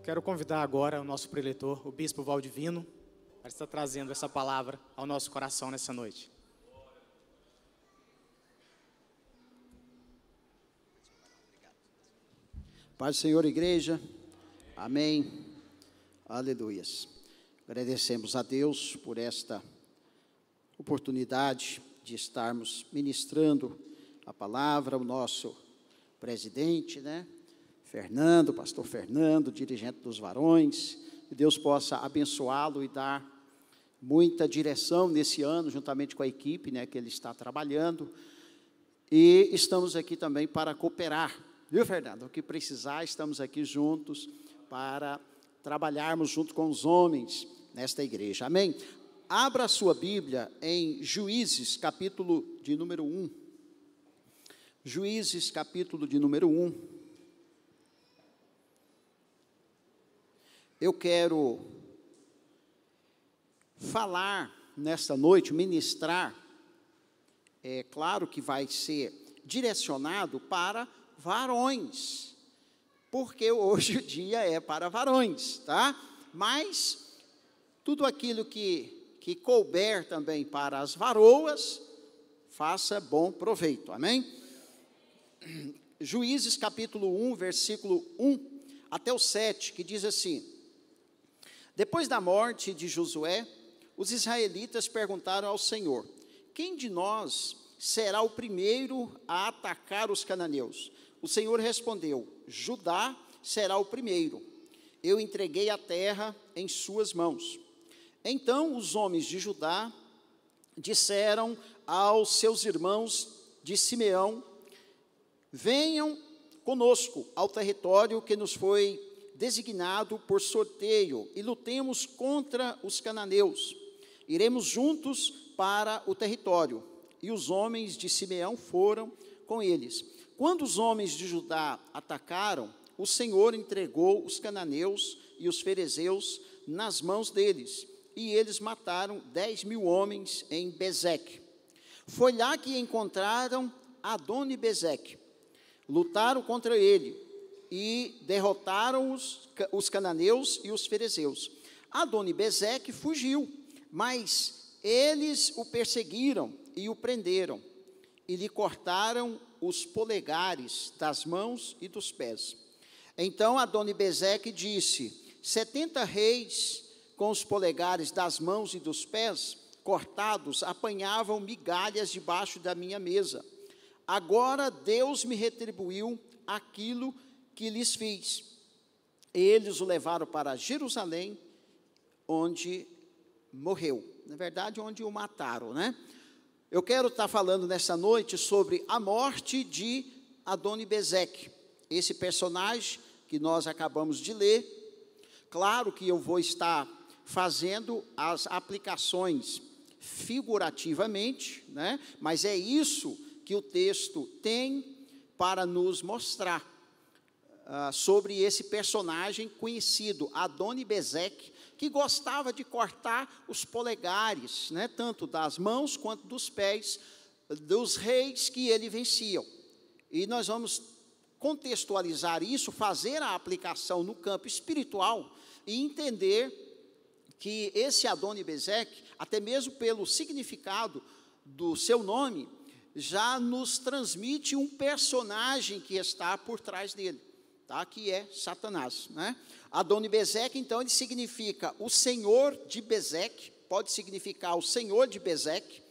Quero convidar agora o nosso preletor, o Bispo Valdivino, para estar trazendo essa palavra ao nosso coração nessa noite. Paz do Senhor, igreja. Amém. Aleluias. Agradecemos a Deus por esta oportunidade de estarmos ministrando a palavra, o nosso presidente, Fernando, pastor Fernando, dirigente dos varões, que Deus possa abençoá-lo e dar muita direção nesse ano, juntamente com a equipe, que ele está trabalhando, e estamos aqui também para cooperar, viu, Fernando? O que precisar, estamos aqui juntos para trabalharmos junto com os homens nesta igreja, amém? Abra a sua Bíblia em Juízes, capítulo de número 1, Juízes, capítulo de número 1, eu quero falar nesta noite, ministrar, é claro que vai ser direcionado para varões, porque hoje o dia é para varões, tá? Mas tudo aquilo que couber também para as varoas, faça bom proveito, amém? Juízes capítulo 1, versículo 1 até o 7, que diz assim: depois da morte de Josué, os israelitas perguntaram ao Senhor: quem de nós será o primeiro a atacar os cananeus? O Senhor respondeu: Judá será o primeiro. Eu entreguei a terra em suas mãos. Então os homens de Judá disseram aos seus irmãos de Simeão: venham conosco ao território que nos foi designado por sorteio e lutemos contra os cananeus. Iremos juntos para o território. E os homens de Simeão foram com eles. Quando os homens de Judá atacaram, o Senhor entregou os cananeus e os ferezeus nas mãos deles, e eles mataram 10.000 homens em Bezeque. Foi lá que encontraram Adoni-Bezeque. Lutaram contra ele e derrotaram os cananeus e os ferezeus. Adoni-Bezeque fugiu, mas eles o perseguiram e o prenderam, e lhe cortaram os polegares das mãos e dos pés. Então Adoni-Bezeque disse: 70 reis com os polegares das mãos e dos pés cortados apanhavam migalhas debaixo da minha mesa. Agora Deus me retribuiu aquilo que lhes fiz. Eles o levaram para Jerusalém, onde morreu. Na verdade, onde o mataram, Eu quero estar falando nessa noite sobre a morte de Adoni-Bezeque, esse personagem que nós acabamos de ler. Claro que eu vou estar fazendo as aplicações figurativamente, Mas é isso que o texto tem para nos mostrar sobre esse personagem conhecido, Adoni-Bezeque, que gostava de cortar os polegares, tanto das mãos quanto dos pés dos reis que ele venciam. E nós vamos contextualizar isso, fazer a aplicação no campo espiritual e entender que esse Adoni-Bezeque, até mesmo pelo significado do seu nome, já nos transmite um personagem que está por trás dele, que é Satanás, Adoni-Bezeque, então, ele significa o Senhor de Bezeque, pode significar o Senhor de Bezeque,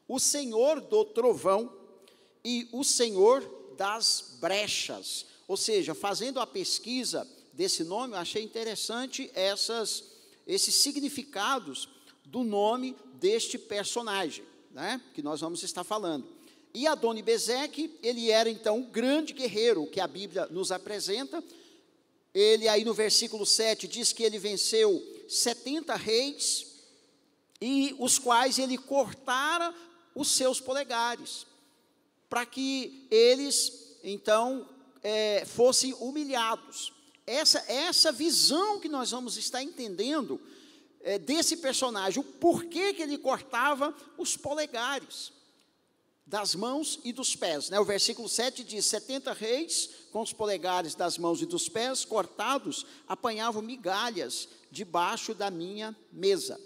o Senhor do trovão e o Senhor das brechas. Ou seja, fazendo a pesquisa desse nome, eu achei interessante esses significados do nome deste personagem, que nós vamos estar falando. E Adoni-Bezeque, ele era então um grande guerreiro, que a Bíblia nos apresenta. Ele aí no versículo 7 diz que ele venceu 70 reis, e os quais ele cortara os seus polegares, para que eles então fossem humilhados. Essa visão que nós vamos estar entendendo desse personagem, o porquê que ele cortava os polegares. das mãos e dos pés, né? O versículo 7 diz: 70 reis, com os polegares das mãos e dos pés cortados, apanhavam migalhas debaixo da minha mesa.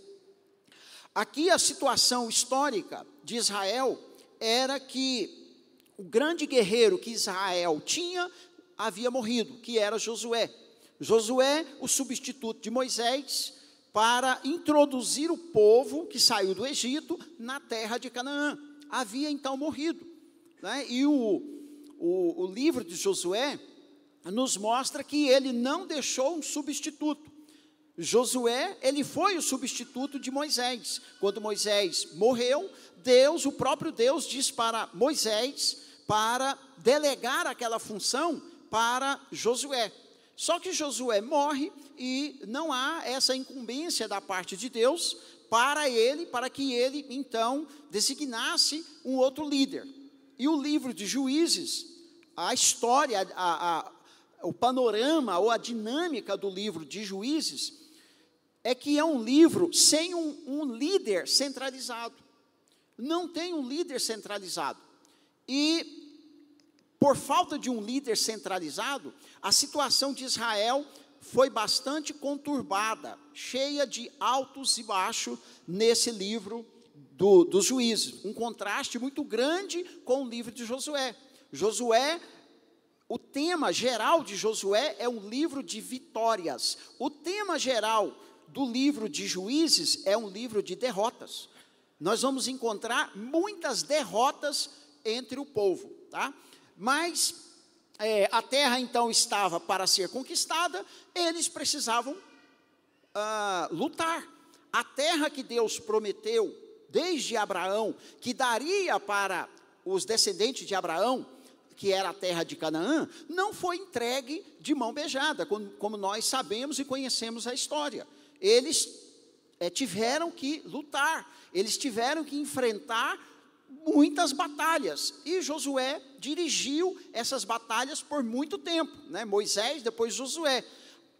Aqui a situação histórica de Israel era que o grande guerreiro que Israel tinha havia morrido, que era Josué. Josué, o substituto de Moisés, para introduzir o povo que saiu do Egito na terra de Canaã. Havia então morrido, né? E o livro de Josué nos mostra que ele não deixou um substituto. Josué, ele foi o substituto de Moisés. Quando Moisés morreu, Deus, o próprio Deus, diz para Moisés para delegar aquela função para Josué. Só que Josué morre e não há essa incumbência da parte de Deus para que ele então designasse um outro líder. E o livro de Juízes, a história, o panorama ou a dinâmica do livro de Juízes é que é um livro sem um líder centralizado. Não tem um líder centralizado. E por falta de um líder centralizado, a situação de Israel foi bastante conturbada, cheia de altos e baixos nesse livro dos Juízes. Um contraste muito grande com o livro de Josué. Josué, o tema geral de Josué é um livro de vitórias. O tema geral do livro de Juízes é um livro de derrotas. Nós vamos encontrar muitas derrotas entre o povo, tá? Mas a terra então estava para ser conquistada, eles precisavam lutar. A terra que Deus prometeu desde Abraão, que daria para os descendentes de Abraão, que era a terra de Canaã, não foi entregue de mão beijada, como nós sabemos e conhecemos a história. Eles tiveram que lutar, eles tiveram que enfrentar muitas batalhas, e Josué dirigiu essas batalhas por muito tempo, né? Moisés, depois Josué,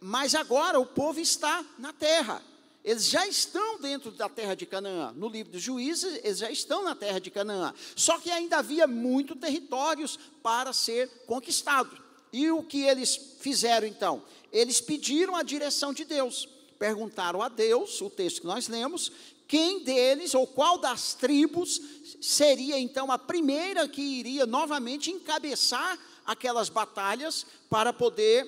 mas agora o povo está na terra, eles já estão dentro da terra de Canaã. No livro dos Juízes, eles já estão na terra de Canaã, só que ainda havia muitos territórios para ser conquistados. E o que eles fizeram então? Eles pediram a direção de Deus, perguntaram a Deus, o texto que nós lemos, quem deles, ou qual das tribos, seria então a primeira que iria novamente encabeçar aquelas batalhas para poder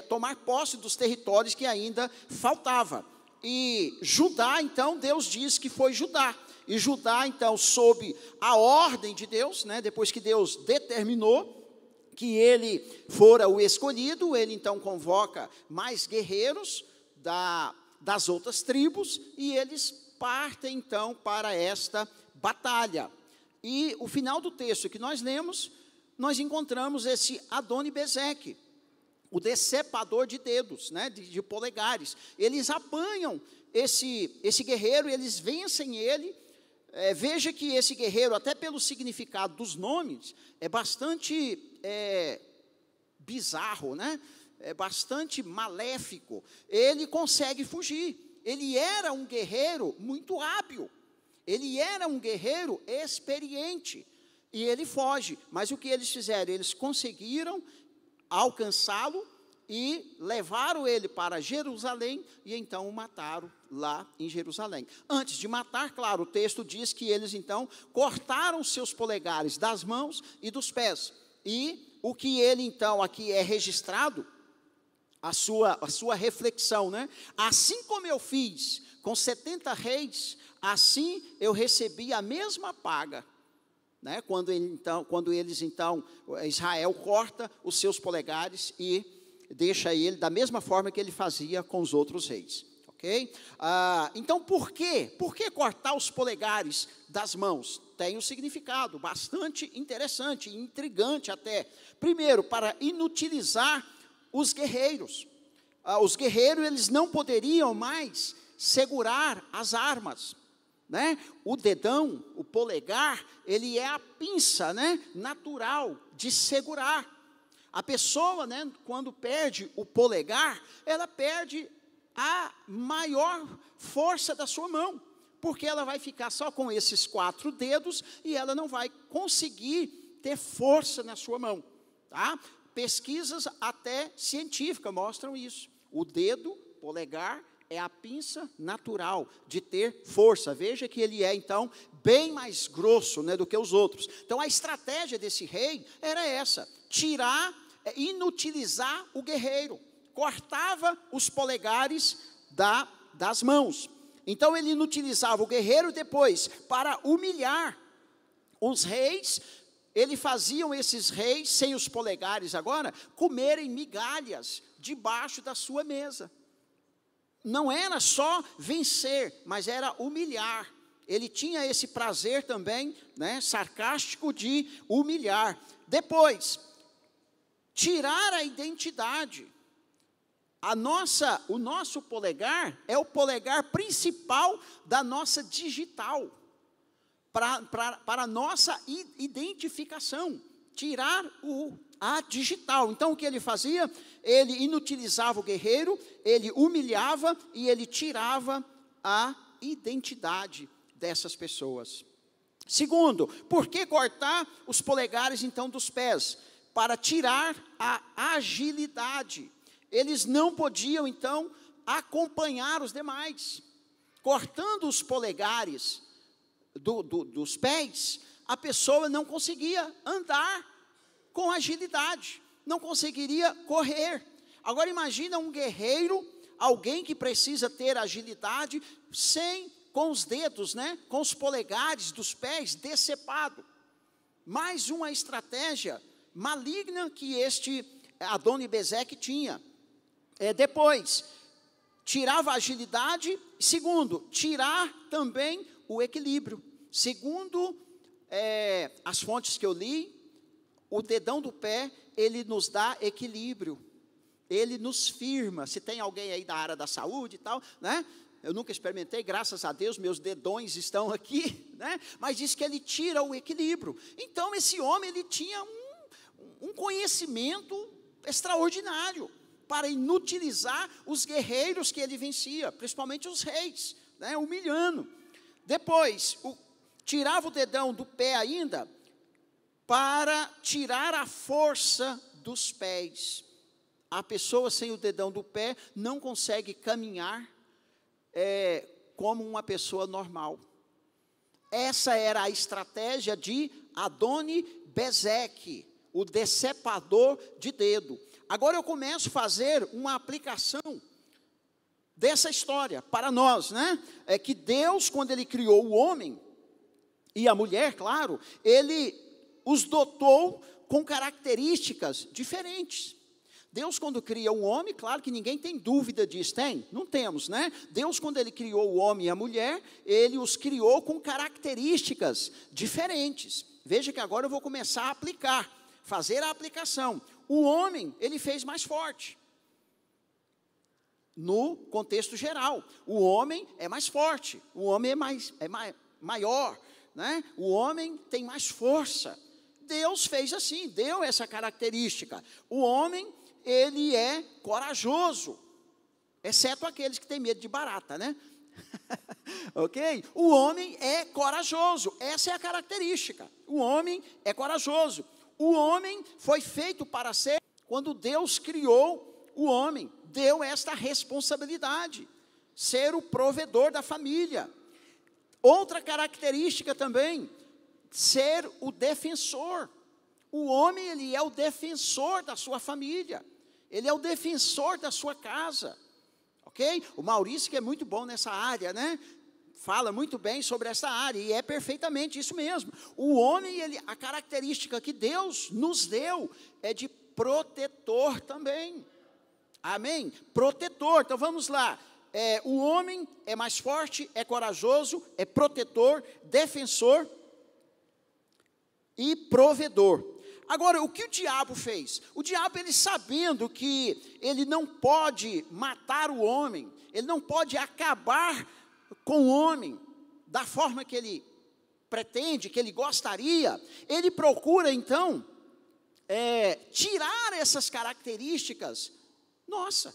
tomar posse dos territórios que ainda faltava. E Judá, então, Deus diz que foi Judá. E Judá, então, sob a ordem de Deus, né, depois que Deus determinou que ele fora o escolhido, ele então convoca mais guerreiros das outras tribos, e eles partem então para esta batalha. E o final do texto que nós lemos, nós encontramos esse Adoni-Bezeque, o decepador de dedos, né, de polegares. Eles apanham esse guerreiro, eles vencem ele. Veja que esse guerreiro, até pelo significado dos nomes, é bastante bizarro, né? É bastante maléfico. Ele consegue fugir. Ele era um guerreiro muito hábil, ele era um guerreiro experiente, e ele foge. Mas o que eles fizeram? Eles conseguiram alcançá-lo e levaram ele para Jerusalém, e então o mataram lá em Jerusalém. Antes de matar, claro, o texto diz que eles então cortaram seus polegares das mãos e dos pés, e o que ele então aqui é registrado, a sua reflexão, né? Assim como eu fiz com 70 reis, assim eu recebi a mesma paga, né? Quando eles então, Israel corta os seus polegares e deixa ele da mesma forma que ele fazia com os outros reis, ok? Então, por quê? Por que cortar os polegares das mãos? Tem um significado bastante interessante, intrigante até. Primeiro, para inutilizar os guerreiros. Os guerreiros, eles não poderiam mais segurar as armas, né? O dedão, o polegar, ele é a pinça, né, natural de segurar. A pessoa, né, quando perde o polegar, ela perde a maior força da sua mão, porque ela vai ficar só com esses 4 dedos e ela não vai conseguir ter força na sua mão, tá? Pesquisas até científicas mostram isso. O dedo polegar é a pinça natural de ter força. Veja que ele é, então, bem mais grosso, né, do que os outros. Então, a estratégia desse rei era essa: tirar, inutilizar o guerreiro. Cortava os polegares das mãos. Então, ele inutilizava o guerreiro. Depois, para humilhar os reis, ele faziam esses reis, sem os polegares agora, comerem migalhas debaixo da sua mesa. Não era só vencer, mas era humilhar. Ele tinha esse prazer também, né, sarcástico, de humilhar. Depois, tirar a identidade. O nosso polegar é o polegar principal da nossa digital, para a nossa identificação. Tirar a digital. Então, o que ele fazia? Ele inutilizava o guerreiro, ele humilhava e ele tirava a identidade dessas pessoas. Segundo, por que cortar os polegares, então, dos pés? Para tirar a agilidade. Eles não podiam, então, acompanhar os demais. Cortando os polegares dos pés, a pessoa não conseguia andar com agilidade, não conseguiria correr. Agora imagina um guerreiro, alguém que precisa ter agilidade, com os dedos, né, com os polegares dos pés decepado. Mais uma estratégia maligna que este Adoni-Bezeque tinha. Depois, tirava a agilidade. Segundo, tirar também o equilíbrio. Segundo as fontes que eu li, o dedão do pé, ele nos dá equilíbrio, ele nos firma. Se tem alguém aí da área da saúde e tal, né? Eu nunca experimentei, graças a Deus, meus dedões estão aqui, né? Mas diz que ele tira o equilíbrio. Então, esse homem, ele tinha um conhecimento extraordinário para inutilizar os guerreiros que ele vencia, principalmente os reis, né? Humilhando. Depois, tirava o dedão do pé ainda, para tirar a força dos pés. A pessoa sem o dedão do pé não consegue caminhar como uma pessoa normal. Essa era a estratégia de Adoni-Bezeque, o decepador de dedo. Agora eu começo a fazer uma aplicação dessa história para nós, né? É que Deus, quando Ele criou o homem e a mulher, claro, Ele os dotou com características diferentes. Deus, quando cria o homem, claro que ninguém tem dúvida disso, tem? Não temos, né? Deus, quando Ele criou o homem e a mulher, Ele os criou com características diferentes. Veja que agora eu vou começar a aplicar, fazer a aplicação. O homem, Ele fez mais forte. No contexto geral, o homem é mais forte, o homem é maior, né? O homem tem mais força. Deus fez assim, deu essa característica. O homem, ele é corajoso, exceto aqueles que têm medo de barata, né? Ok? O homem é corajoso, essa é a característica. O homem é corajoso. O homem foi feito para ser, quando Deus criou o homem, deu esta responsabilidade, ser o provedor da família. Outra característica também, ser o defensor. O homem, ele é o defensor da sua família, ele é o defensor da sua casa, ok? O Maurício, que é muito bom nessa área, né? Fala muito bem sobre essa área, e é perfeitamente isso mesmo. O homem, a característica que Deus nos deu é de protetor também, amém? Protetor. Então vamos lá, o homem é mais forte, é corajoso, é protetor, defensor e provedor. Agora, o que o diabo fez? O diabo, ele sabendo que ele não pode matar o homem, ele não pode acabar com o homem da forma que ele pretende, que ele gostaria, ele procura então tirar essas características. Nossa,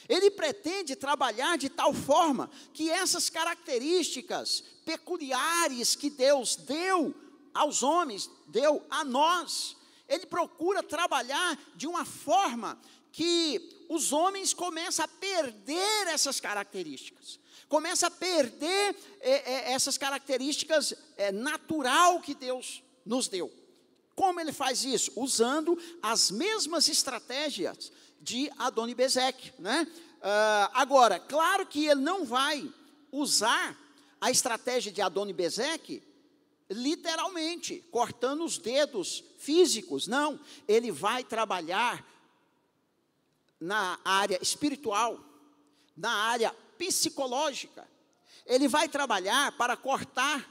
Ele pretende trabalhar de tal forma que essas características peculiares que Deus deu aos homens, deu a nós, ele procura trabalhar de uma forma que os homens começam a perder essas características, começam a perder essas características natural que Deus nos deu. Como ele faz isso? Usando as mesmas estratégias de Adoni-Bezeque, né? Agora, claro que ele não vai usar a estratégia de Adoni-Bezeque literalmente, cortando os dedos físicos, não. Ele vai trabalhar na área espiritual, na área psicológica. Ele vai trabalhar para cortar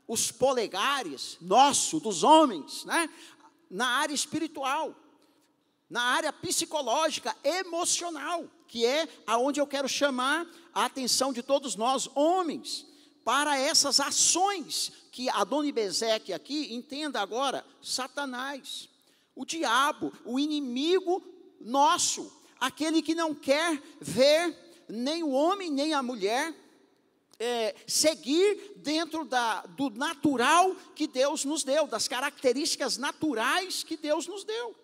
os polegares, dos homens, né? Na área espiritual, na área psicológica, emocional, que é aonde eu quero chamar a atenção de todos nós, homens, para essas ações que Adoni-Bezeque aqui, entenda agora, Satanás, o diabo, o inimigo nosso, aquele que não quer ver nem o homem nem a mulher seguir dentro do natural que Deus nos deu, das características naturais que Deus nos deu.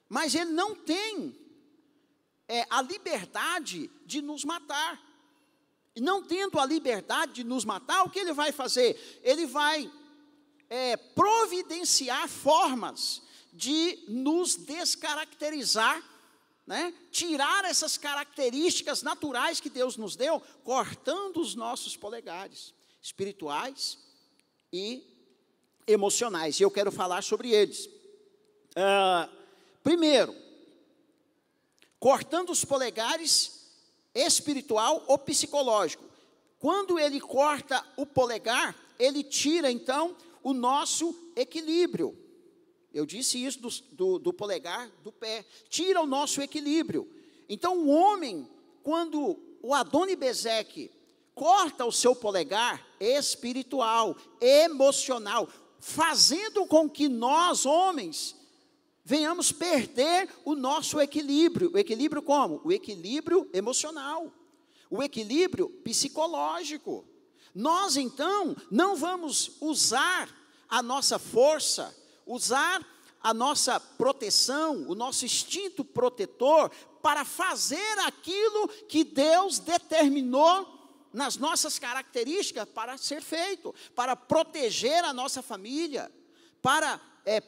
Mas ele não tem a liberdade de nos matar. E não tendo a liberdade de nos matar, o que ele vai fazer? Ele vai providenciar formas de nos descaracterizar, né? Tirar essas características naturais que Deus nos deu, cortando os nossos polegares, espirituais e emocionais. E eu quero falar sobre eles. Primeiro, cortando os polegares espiritual ou psicológico. Quando ele corta o polegar, ele tira então o nosso equilíbrio. Eu disse isso do polegar do pé. Tira o nosso equilíbrio. Então o homem, quando o Adoni-Bezeque corta o seu polegar espiritual, emocional, fazendo com que nós, homens, venhamos perder o nosso equilíbrio. O equilíbrio como? O equilíbrio emocional, o equilíbrio psicológico. Nós então não vamos usar a nossa força, usar a nossa proteção, o nosso instinto protetor para fazer aquilo que Deus determinou nas nossas características para ser feito, para proteger a nossa família, para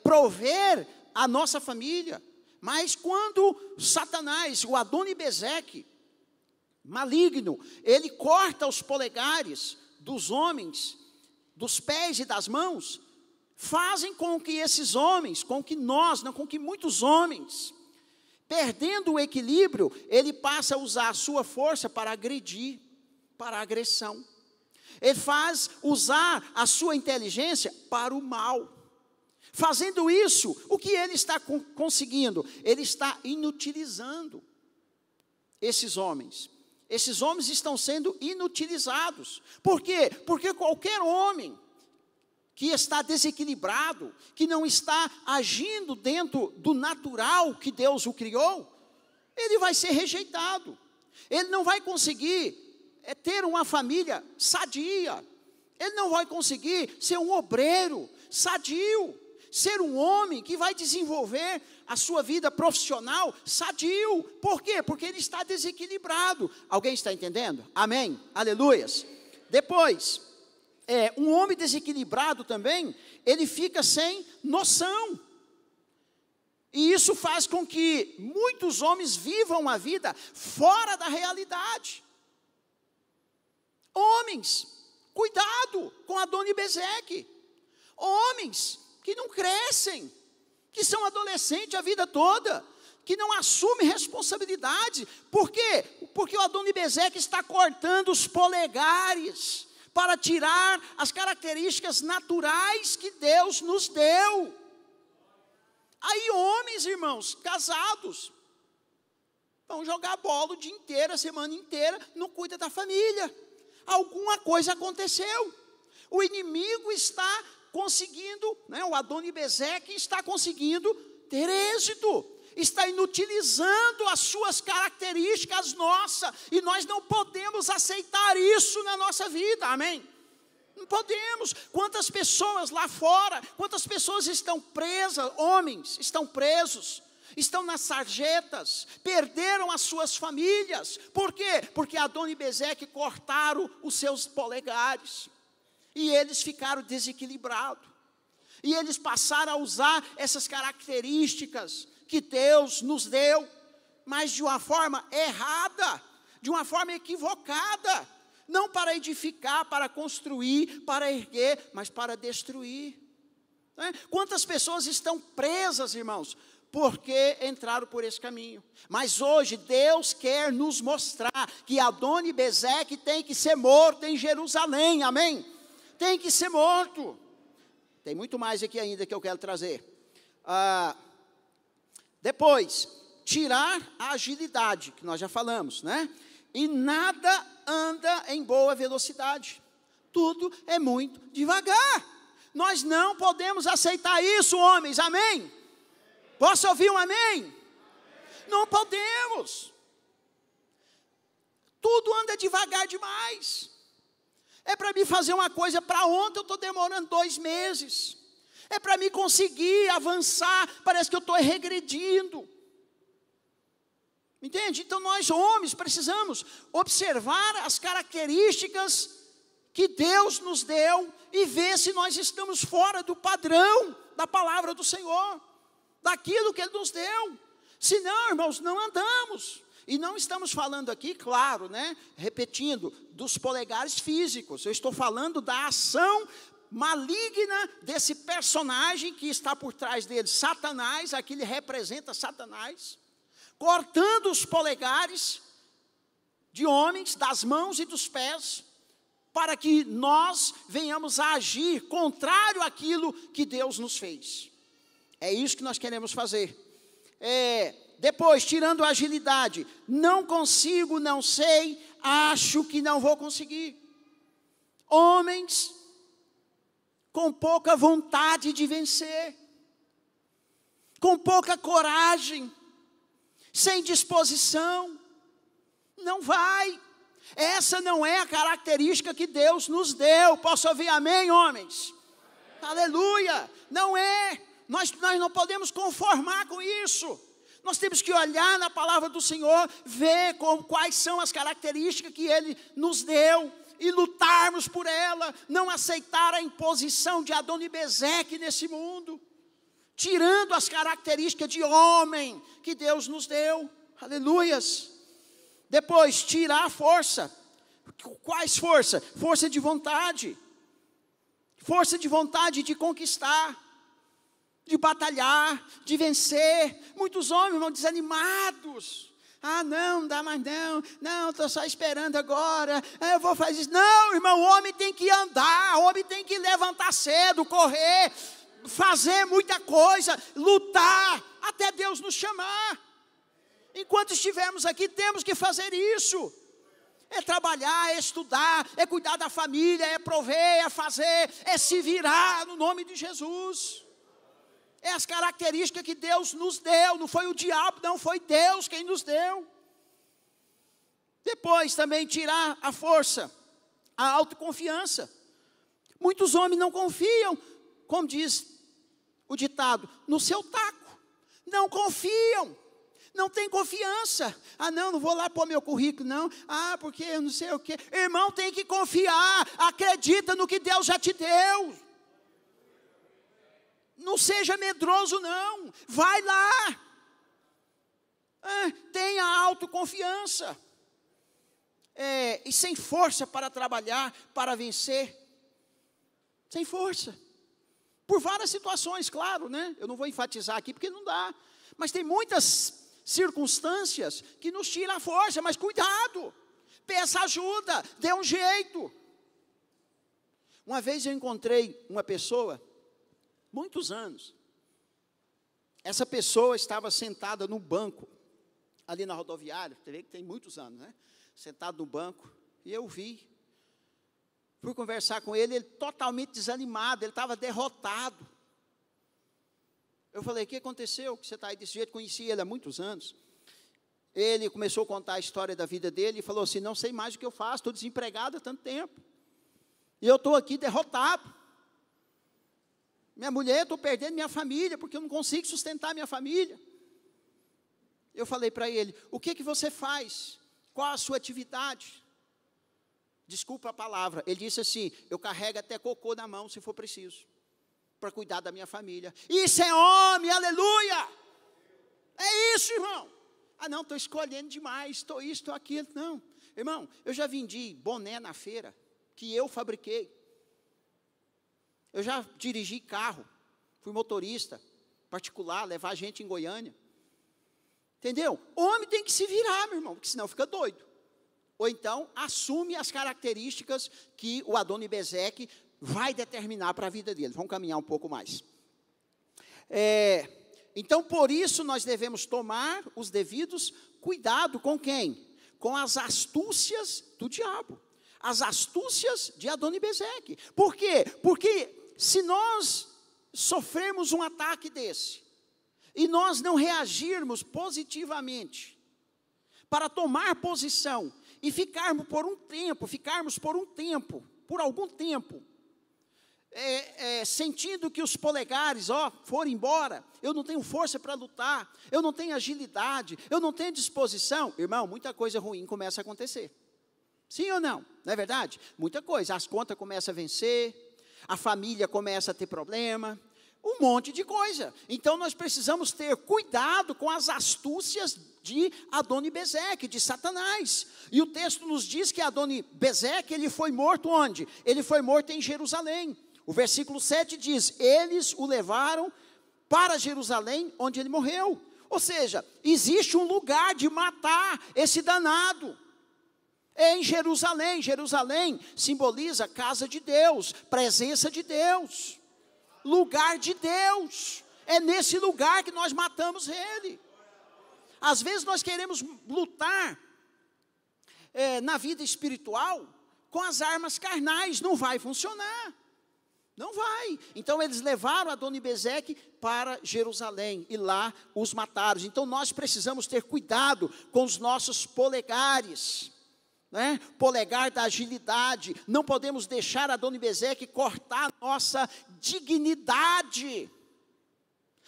prover a nossa família. Mas quando Satanás, o Adoni-Bezeque, maligno, ele corta os polegares dos homens, dos pés e das mãos, fazem com que esses homens, com que muitos homens, perdendo o equilíbrio, ele passa a usar a sua força para agredir, para a agressão. Ele faz usar a sua inteligência para o mal. Fazendo isso, o que ele está conseguindo? Ele está inutilizando esses homens. Esses homens estão sendo inutilizados. Por quê? Porque qualquer homem que está desequilibrado, que não está agindo dentro do natural que Deus o criou, ele vai ser rejeitado. Ele não vai conseguir ter uma família sadia. Ele não vai conseguir ser um obreiro sadio, ser um homem que vai desenvolver a sua vida profissional sadio. Por quê? Porque ele está desequilibrado. Alguém está entendendo? Amém? Aleluias. Depois, um homem desequilibrado também, ele fica sem noção. E isso faz com que muitos homens vivam a vida fora da realidade. Homens, cuidado com Adoni-Bezeque. Homens que não crescem, que são adolescentes a vida toda, que não assumem responsabilidade. Por quê? Porque o Adoni-Bezeque está cortando os polegares para tirar as características naturais que Deus nos deu. Aí homens, irmãos, casados, vão jogar bola o dia inteiro, a semana inteira, não cuida da família. Alguma coisa aconteceu. O inimigo está conseguindo, o Adoni-Bezeque está conseguindo ter êxito. está inutilizando as suas características nossas, e nós não podemos aceitar isso na nossa vida, amém? Não podemos. Quantas pessoas lá fora, quantas pessoas estão presas, homens estão presos, estão nas sarjetas, perderam as suas famílias. Por quê? Porque Adão e Bezeque cortaram os seus polegares, e eles ficaram desequilibrados, e eles passaram a usar essas características que Deus nos deu, mas de uma forma errada, de uma forma equivocada, não para edificar, para construir, para erguer, mas para destruir, né? Quantas pessoas estão presas, irmãos, porque entraram por esse caminho? Mas hoje Deus quer nos mostrar que Adão e Bezeque tem que ser morto em Jerusalém, amém? Tem que ser morto. Tem muito mais aqui ainda que eu quero trazer. Depois, tirar a agilidade, que nós já falamos, né? E nada anda em boa velocidade, tudo é muito devagar. Nós não podemos aceitar isso, homens, amém? Posso ouvir um amém? Não podemos. Tudo anda devagar demais. É para mim fazer uma coisa para ontem, eu estou demorando 2 meses. É para mim conseguir avançar, parece que eu estou regredindo. Entende? Então nós homens precisamos observar as características que Deus nos deu e ver se nós estamos fora do padrão da palavra do Senhor, daquilo que Ele nos deu. Senão, irmãos, não andamos. E não estamos falando aqui, claro, né, repetindo, dos polegares físicos. Eu estou falando da ação maligna desse personagem que está por trás dele, Satanás. Aqui ele representa Satanás, cortando os polegares de homens, das mãos e dos pés, para que nós venhamos a agir contrário àquilo que Deus nos fez. É isso que nós queremos fazer. Depois, tirando a agilidade, não consigo, não sei, acho que não vou conseguir. Homens com pouca vontade de vencer, com pouca coragem, sem disposição, não vai. Essa não é a característica que Deus nos deu. Posso ouvir amém, homens? Amém. Aleluia. Não é. Nós não podemos conformar com isso. Nós temos que olhar na palavra do Senhor, ver quais são as características que Ele nos deu e lutarmos por ela, não aceitar a imposição de Adão e Bezeque nesse mundo, tirando as características de homem que Deus nos deu. Aleluias. Depois, tirar a força. Quais força? Força de vontade. Força de vontade de conquistar, de batalhar, de vencer. Muitos homens vão desanimados. Não dá mais não, estou só esperando agora, eu vou fazer isso. Não, irmão, o homem tem que andar, o homem tem que levantar cedo, correr, fazer muita coisa, lutar, até Deus nos chamar. Enquanto estivermos aqui, temos que fazer isso. É trabalhar, é estudar, é cuidar da família, é prover, é fazer, é se virar no nome de Jesus. É as características que Deus nos deu, não foi o diabo, não, foi Deus quem nos deu. Depois também tirar a força, a autoconfiança. Muitos homens não confiam, como diz o ditado, no seu taco. Não confiam, não tem confiança. Não vou lá pôr meu currículo, não. Porque eu não sei o quê. Irmão, tem que confiar, acredita no que Deus já te deu. Não seja medroso, não. Vai lá. Tenha autoconfiança. E sem força para trabalhar, para vencer. Sem força. Por várias situações, claro, né? Eu não vou enfatizar aqui porque não dá. Mas tem muitas circunstâncias que nos tiram a força. Mas cuidado. Peça ajuda. Dê um jeito. Uma vez eu encontrei uma pessoa, muitos anos. Essa pessoa estava sentada no banco, ali na rodoviária, tem muitos anos, né? Sentado no banco, e eu vi. Fui conversar com ele, ele totalmente desanimado, ele estava derrotado. Eu falei, o que aconteceu? Que você está aí desse jeito? Conheci ele há muitos anos. Ele começou a contar a história da vida dele e falou assim, não sei mais o que eu faço, estou desempregado há tanto tempo. E eu estou aqui derrotado. Minha mulher, estou perdendo minha família, porque eu não consigo sustentar minha família. Eu falei para ele, o que você faz? Qual a sua atividade? Desculpa a palavra. Ele disse assim, eu carrego até cocô na mão, se for preciso, para cuidar da minha família. Isso é homem, aleluia! É isso, irmão. Ah, não, estou escolhendo demais, estou isso, estou aquilo. Não, irmão, eu já vendi boné na feira, que eu fabriquei. Eu já dirigi carro, fui motorista particular, levar gente em Goiânia. Entendeu? Homem tem que se virar, meu irmão, porque senão fica doido. Ou então, assume as características que o Adoni-Bezeque vai determinar para a vida dele. Vamos caminhar um pouco mais. Então, por isso, nós devemos tomar os devidos cuidado com quem? Com as astúcias do diabo. As astúcias de Adoni-Bezeque. Por quê? Porque se nós sofrermos um ataque desse, e nós não reagirmos positivamente, para tomar posição, e ficarmos por algum tempo, sentindo que os polegares, foram embora, eu não tenho força para lutar, eu não tenho agilidade, eu não tenho disposição, irmão, muita coisa ruim começa a acontecer. Sim ou não? Não é verdade? Muita coisa, as contas começam a vencer, a família começa a ter problema, um monte de coisa. Então nós precisamos ter cuidado com as astúcias de Adoni-Bezeque, de Satanás. E o texto nos diz que Adoni-Bezeque, ele foi morto onde? Ele foi morto em Jerusalém. O versículo 7 diz, eles o levaram para Jerusalém, onde ele morreu. Ou seja, existe um lugar de matar esse danado. É em Jerusalém. Jerusalém simboliza casa de Deus, presença de Deus, lugar de Deus. É nesse lugar que nós matamos ele. Às vezes nós queremos lutar na vida espiritual com as armas carnais, não vai funcionar. Não vai. Então eles levaram Adoni-Bezeque para Jerusalém e lá os mataram. Então nós precisamos ter cuidado com os nossos polegares, né? Polegar da agilidade. Não podemos deixar Adoni-Bezeque cortar nossa dignidade.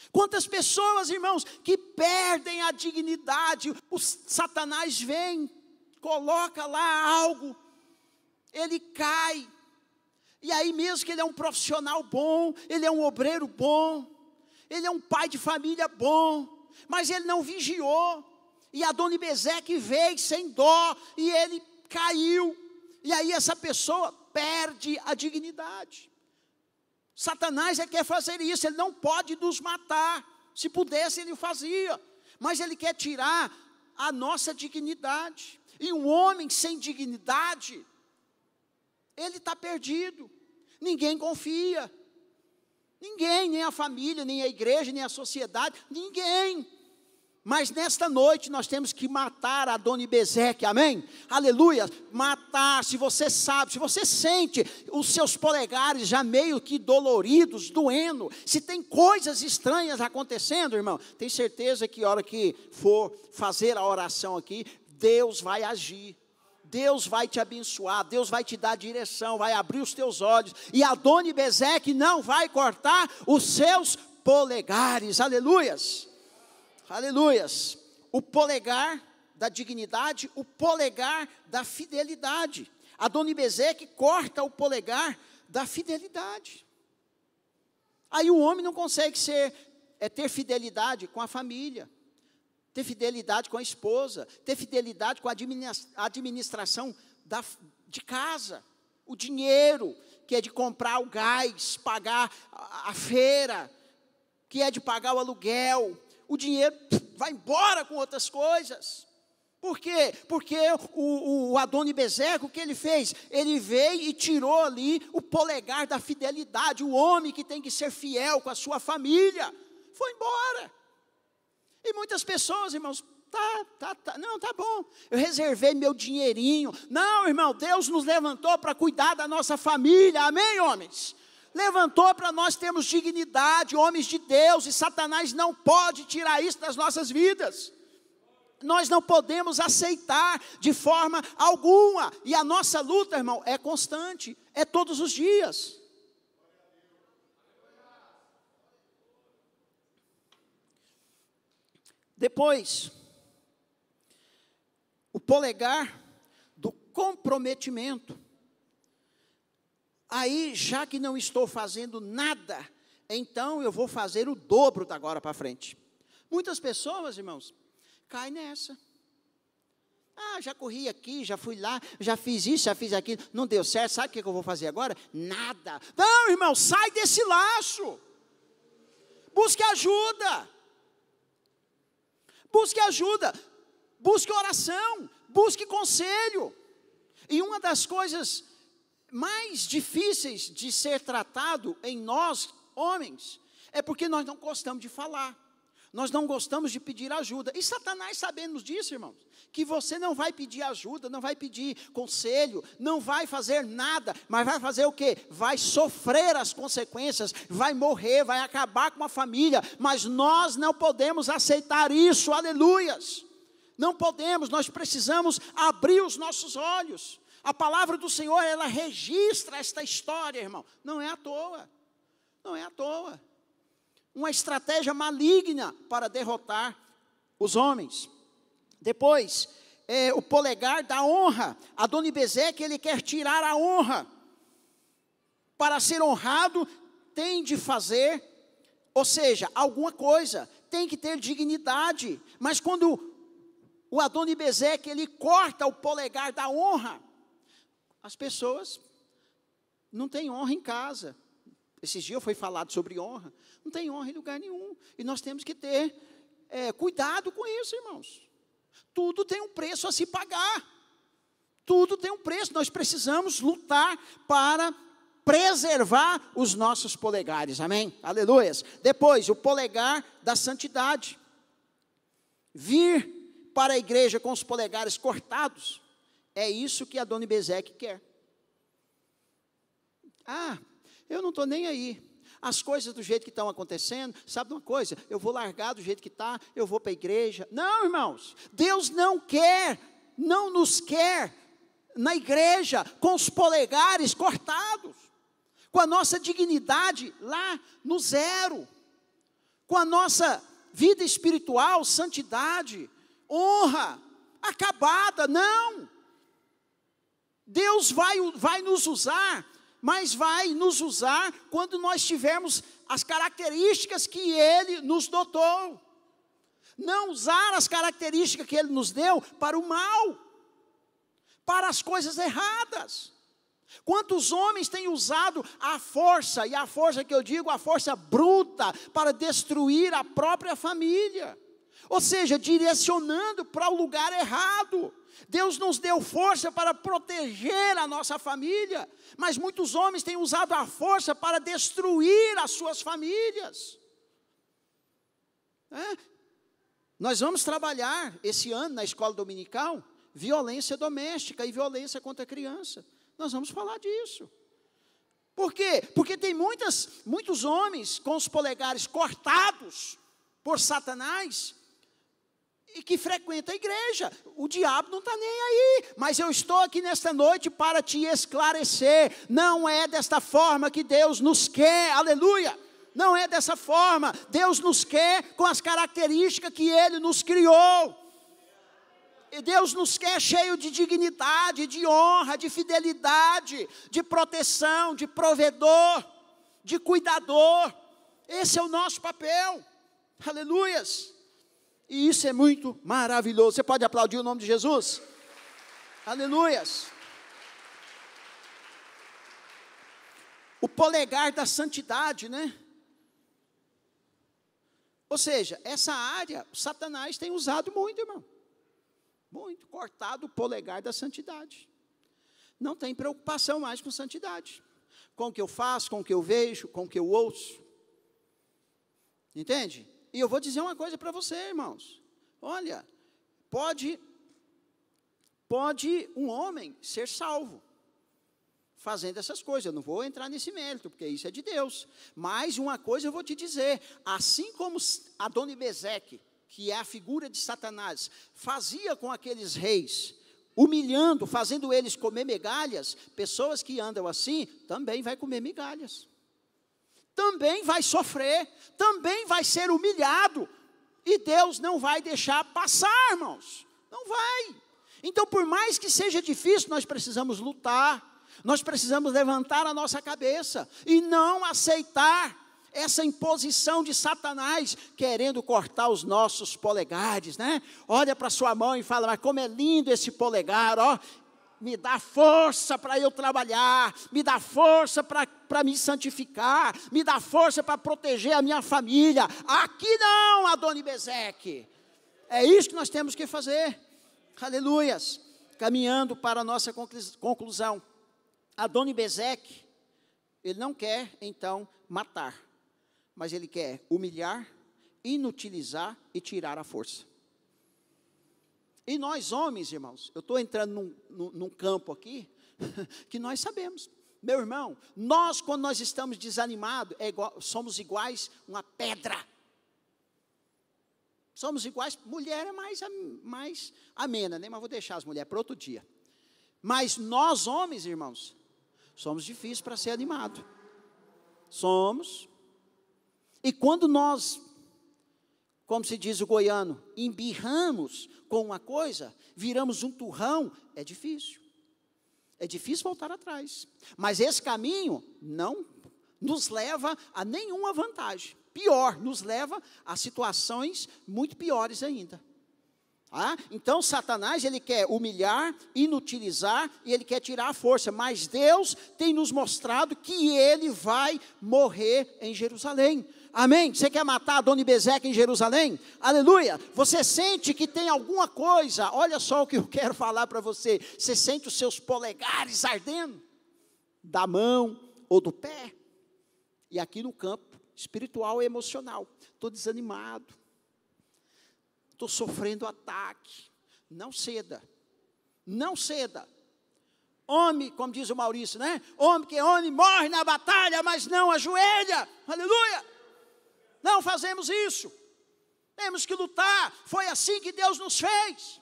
Quantas pessoas, irmãos, que perdem a dignidade, o Satanás vem, coloca lá algo, ele cai. E aí mesmo que ele é um profissional bom, ele é um obreiro bom, ele é um pai de família bom, mas ele não vigiou, e Adoni-Bezeque veio sem dó, e ele caiu, e aí essa pessoa perde a dignidade. Satanás quer fazer isso, ele não pode nos matar, se pudesse ele fazia, mas ele quer tirar a nossa dignidade, e um homem sem dignidade, ele está perdido, ninguém confia, ninguém, nem a família, nem a igreja, nem a sociedade, ninguém. Mas nesta noite nós temos que matar Adoni-Bezeque, amém? Aleluia, matar. Se você sabe, se você sente os seus polegares já meio que doloridos, doendo, se tem coisas estranhas acontecendo, irmão, tem certeza que a hora que for fazer a oração aqui, Deus vai agir. Deus vai te abençoar, Deus vai te dar direção, vai abrir os teus olhos, e Adoni-Bezeque não vai cortar os seus polegares, aleluias, aleluias. O polegar da dignidade, o polegar da fidelidade. Adoni-Bezeque corta o polegar da fidelidade. Aí o homem não consegue ter fidelidade com a família, ter fidelidade com a esposa, ter fidelidade com a administração de casa, o dinheiro, que é de comprar o gás, pagar a feira, que é de pagar o aluguel, o dinheiro vai embora com outras coisas. Por quê? Porque o Adoni-Bezeque, o que ele fez? Ele veio e tirou ali o polegar da fidelidade, o homem que tem que ser fiel com a sua família, foi embora. E muitas pessoas, irmãos, não, tá bom, eu reservei meu dinheirinho. Não, irmão, Deus nos levantou para cuidar da nossa família, amém, homens? levantou para nós termos dignidade, homens de Deus, e Satanás não pode tirar isso das nossas vidas. Nós não podemos aceitar de forma alguma, e a nossa luta, irmão, é constante, é todos os dias. Depois, o polegar do comprometimento. Aí, já que não estou fazendo nada, então eu vou fazer o dobro da agora para frente. Muitas pessoas, irmãos, caem nessa. Ah, já corri aqui, já fui lá, já fiz isso, já fiz aquilo, não deu certo, sabe o que eu vou fazer agora? Nada. Não, irmão, sai desse laço. Busque ajuda. Busque ajuda, busque oração, busque conselho. E uma das coisas mais difíceis de ser tratado em nós, homens, é porque nós não gostamos de falar. Nós não gostamos de pedir ajuda. E Satanás, sabendo disso, irmãos, que você não vai pedir ajuda, não vai pedir conselho, não vai fazer nada, mas vai fazer o quê? Vai sofrer as consequências, vai morrer, vai acabar com a família. Mas nós não podemos aceitar isso, aleluias. Não podemos, nós precisamos abrir os nossos olhos. A palavra do Senhor, ela registra esta história, irmão. Não é à toa, não é à toa. Uma estratégia maligna para derrotar os homens. Depois, o polegar da honra. Adonibezeque, ele quer tirar a honra. Para ser honrado, tem de fazer, ou seja, alguma coisa, tem que ter dignidade. Mas quando o Adonibezeque, ele corta o polegar da honra, as pessoas não têm honra em casa. Esses dias foi falado sobre honra. Não tem honra em lugar nenhum. E nós temos que ter cuidado com isso, irmãos. Tudo tem um preço a se pagar. Tudo tem um preço. Nós precisamos lutar para preservar os nossos polegares. Amém? Aleluias. Depois, o polegar da santidade. Vir para a igreja com os polegares cortados. É isso que Adonibezeque quer. Ah, eu não estou nem aí. As coisas do jeito que estão acontecendo, sabe uma coisa? Eu vou largar do jeito que está, eu vou para a igreja. Não, irmãos, Deus não quer, não nos quer na igreja com os polegares cortados, com a nossa dignidade lá no zero, com a nossa vida espiritual, santidade, honra, acabada. Não, Deus vai nos usar, mas vai nos usar quando nós tivermos as características que Ele nos dotou. Não usar as características que Ele nos deu para o mal, para as coisas erradas. Quantos homens têm usado a força, e a força que eu digo, a força bruta, para destruir a própria família. Ou seja, direcionando para o lugar errado. Deus nos deu força para proteger a nossa família, mas muitos homens têm usado a força para destruir as suas famílias. Nós vamos trabalhar esse ano na escola dominical, violência doméstica e violência contra a criança. Nós vamos falar disso. Por quê? Porque tem muitos homens com os polegares cortados por Satanás, e que frequenta a igreja. O diabo não está nem aí, mas eu estou aqui nesta noite para te esclarecer, não é desta forma que Deus nos quer, aleluia, não é dessa forma. Deus nos quer com as características que Ele nos criou, e Deus nos quer cheio de dignidade, de honra, de fidelidade, de proteção, de provedor, de cuidador. Esse é o nosso papel, aleluias. E isso é muito maravilhoso. Você pode aplaudir o nome de Jesus? Aleluias. O polegar da santidade, né? Ou seja, essa área, Satanás tem usado muito, irmão. Muito, cortado o polegar da santidade. Não tem preocupação mais com santidade. Com o que eu faço, com o que eu vejo, com o que eu ouço. Entende? E eu vou dizer uma coisa para você, irmãos. Olha, pode um homem ser salvo. fazendo essas coisas. Eu não vou entrar nesse mérito, porque isso é de Deus. Mas uma coisa eu vou te dizer, assim como Adonibezeque, que é a figura de Satanás, fazia com aqueles reis, humilhando, fazendo eles comer migalhas, pessoas que andam assim, também vai comer migalhas. Também vai sofrer, também vai ser humilhado. E Deus não vai deixar passar, irmãos. Não vai. Então, por mais que seja difícil, nós precisamos lutar. Nós precisamos levantar a nossa cabeça e não aceitar essa imposição de Satanás, querendo cortar os nossos polegares, né? Olha para sua mão e fala, mas como é lindo esse polegar, ó. Me dá força para eu trabalhar, me dá força para me santificar, me dá força para proteger a minha família. Aqui não, Adonibezeque. É isso que nós temos que fazer. Aleluias. Caminhando para a nossa conclusão. Adonibezeque, ele não quer, então, matar, mas ele quer humilhar, inutilizar e tirar a força. E nós homens, irmãos, eu estou entrando num campo aqui, que nós sabemos. Meu irmão, nós quando nós estamos desanimados, somos iguais uma pedra. Somos iguais, mulher é mais amena, né? Mas vou deixar as mulheres para outro dia. Mas nós homens, irmãos, somos difíceis para ser animado. Somos. E quando nós, como se diz o goiano, embirramos com uma coisa, viramos um turrão, é difícil. É difícil voltar atrás. Mas esse caminho não nos leva a nenhuma vantagem. Pior, nos leva a situações muito piores ainda. Então Satanás, ele quer humilhar, inutilizar e ele quer tirar a força, mas Deus tem nos mostrado que ele vai morrer em Jerusalém. Amém? Você quer matar Adonibezeque em Jerusalém? Aleluia! Você sente que tem alguma coisa, olha só o que eu quero falar para você, você sente os seus polegares ardendo, da mão ou do pé, e aqui no campo espiritual e emocional, estou desanimado, estou sofrendo ataque. Não ceda, não ceda. Homem, como diz o Maurício, né? Homem que é homem morre na batalha, mas não ajoelha. Aleluia! Não fazemos isso. Temos que lutar. Foi assim que Deus nos fez.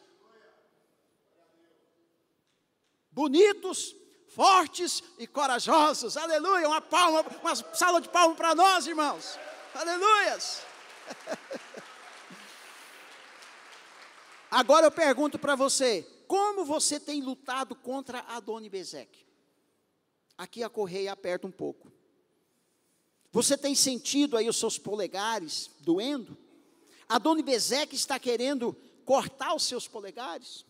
Bonitos, fortes e corajosos. Aleluia! Uma salva de palmas para nós, irmãos. Aleluias! Agora eu pergunto para você, como você tem lutado contra Adonibezeque? Aqui a correia aperta um pouco. Você tem sentido aí os seus polegares doendo? Adonibezeque está querendo cortar os seus polegares?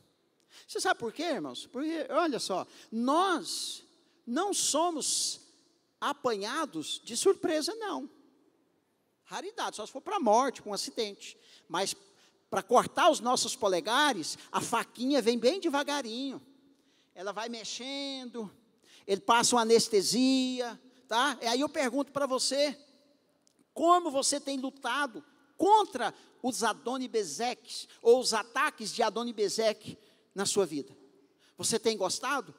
Você sabe por quê, irmãos? Porque, olha só, nós não somos apanhados de surpresa, não. Raridade, só se for para a morte, com um acidente. Mas para cortar os nossos polegares, a faquinha vem bem devagarinho. Ela vai mexendo, ele passa uma anestesia, tá? E aí eu pergunto para você, como você tem lutado contra os Adonibezeques, ou os ataques de Adonibezeque na sua vida? Você tem gostado?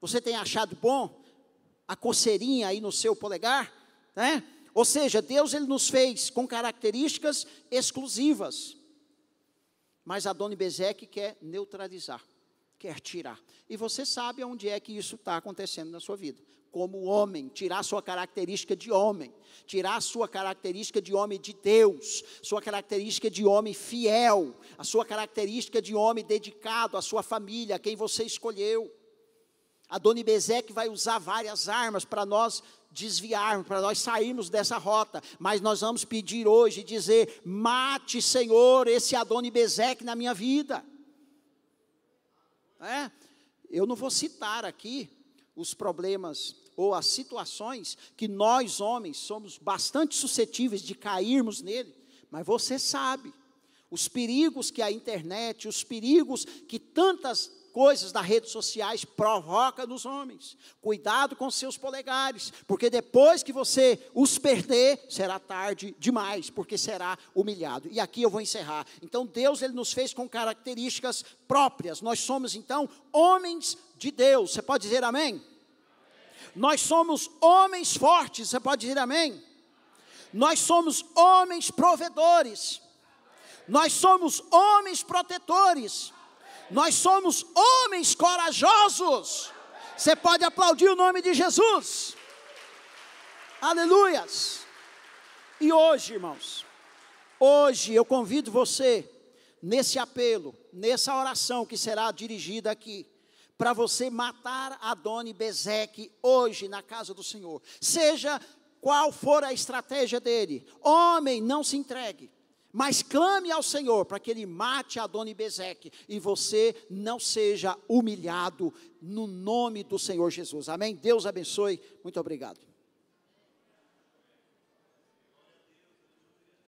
Você tem achado bom a coceirinha aí no seu polegar? Né? Ou seja, Deus ele nos fez com características exclusivas. Mas Adonibezeque quer neutralizar, quer tirar. E você sabe onde é que isso está acontecendo na sua vida. Como homem, tirar a sua característica de homem, tirar a sua característica de homem de Deus, sua característica de homem fiel, a sua característica de homem dedicado à sua família, a quem você escolheu. Adonibezeque vai usar várias armas para nós desviarmos, para nós sairmos dessa rota, mas nós vamos pedir hoje e dizer: mate, Senhor, esse Adonibezeque na minha vida. Eu não vou citar aqui os problemas ou as situações que nós homens somos bastante suscetíveis de cairmos nele, mas você sabe os perigos que a internet, os perigos que tantas coisas das redes sociais provocam nos homens. Cuidado com seus polegares, porque depois que você os perder, será tarde demais, porque será humilhado. E aqui eu vou encerrar. Então Deus ele nos fez com características próprias. Nós somos então homens de Deus. Você pode dizer amém? Nós somos homens fortes, você pode dizer amém? Nós somos homens provedores. Nós somos homens protetores. Nós somos homens corajosos. Você pode aplaudir o nome de Jesus. Aleluias. E hoje, irmãos, hoje eu convido você, nesse apelo, nessa oração que será dirigida aqui, para você matar Adoni-Bezeque hoje na casa do Senhor. Seja qual for a estratégia dele, homem, não se entregue, mas clame ao Senhor para que ele mate Adoni-Bezeque e você não seja humilhado no nome do Senhor Jesus. Amém? Deus abençoe. Muito obrigado.